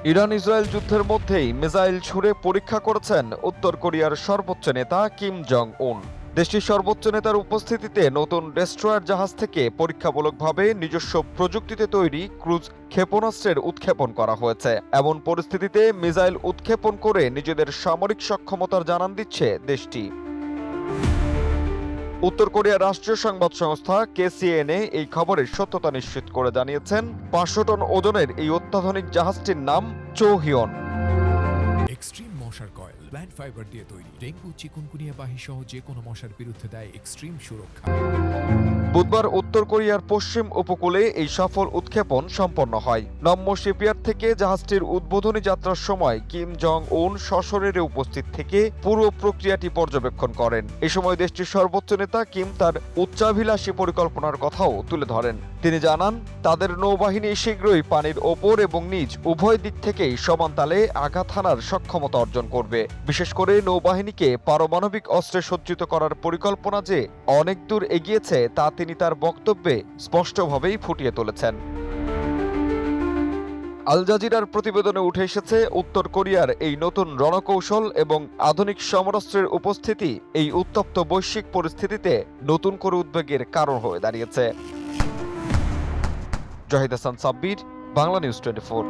Iran Israel যুদ্ধের মধ্যেই missile ছুড়ে পরীক্ষা করেছেন উত্তর কোরিয়ার সর্বোচ্চ নেতা কিম জং উন। দেশটির সর্বোচ্চ নেতার উপস্থিতিতে নতুন ডেস্ট্রয়ার জাহাজ থেকে পরীক্ষামূলকভাবে নিজস্ব প্রযুক্তিতে তৈরি ক্রুজ ক্ষেপণাস্ত্রের উৎক্ষেপণ করা হয়েছে। এমন পরিস্থিতিতে মিসাইল উৎক্ষেপণ করে নিজেদের সামরিক সক্ষমতার জানান দিচ্ছে দেশটি। উত্তর কোরিয়ার রাষ্ট্রীয় সংবাদ সংস্থা কেসিএনএ এই খবরের সত্যতা নিশ্চিত করে জানিয়েছেন ৫০০ টন ওজনের এই অত্যাধুনিক জাহাজটির নাম চোহিয়ন। এক্সট্রিম মশার কয়েল প্ল্যান্ট ফাইবার দিয়ে তৈরি, ডেঙ্গু চিকুনগুনিয়া বাহি সহ যে কোনো মশার বিরুদ্ধে দেয় এক্সট্রিম সুরক্ষা। বুধবার উত্তর কোরিয়ার পশ্চিম উপকূলে এই সফল উৎক্ষেপণ সম্পন্ন হয়। নম্য শিপইয়ার্ড থেকে জাহাজটির উদ্বোধনী যাত্রার সময় কিম জং উন সশরীরে উপস্থিত থেকে পুরো প্রক্রিয়াটি পর্যবেক্ষণ করেন। এ সময় দেশটির সর্বোচ্চ নেতা কিম তার উচ্চাভিলাষী পরিকল্পনার কথাও তুলে ধরেন। তিনি জানান, তাদের নৌবাহিনী শীঘ্রই পানির ওপর এবং নিচ উভয় দিক থেকেই সমান তালে আঘাত হানার সক্ষমতা অর্জন করবে। বিশেষ করে নৌবাহিনীকে পারমাণবিক অস্ত্রে সজ্জিত করার পরিকল্পনা যে অনেক দূর এগিয়েছে তা তিনি তার বক্তব্যে স্পষ্টভাবেই ফুটিয়ে তুলেছেন। আল জাজিরার প্রতিবেদনে উঠে এসেছে, উত্তর কোরিয়ার এই নতুন রণকৌশল এবং আধুনিক সমরাস্ত্রের উপস্থিতি এই উত্তপ্ত বৈশ্বিক পরিস্থিতিতে নতুন করে উদ্বেগের কারণ হয়ে দাঁড়িয়েছে। জহিদ হাসান সাব্বির, বাংলা নিউজ 24।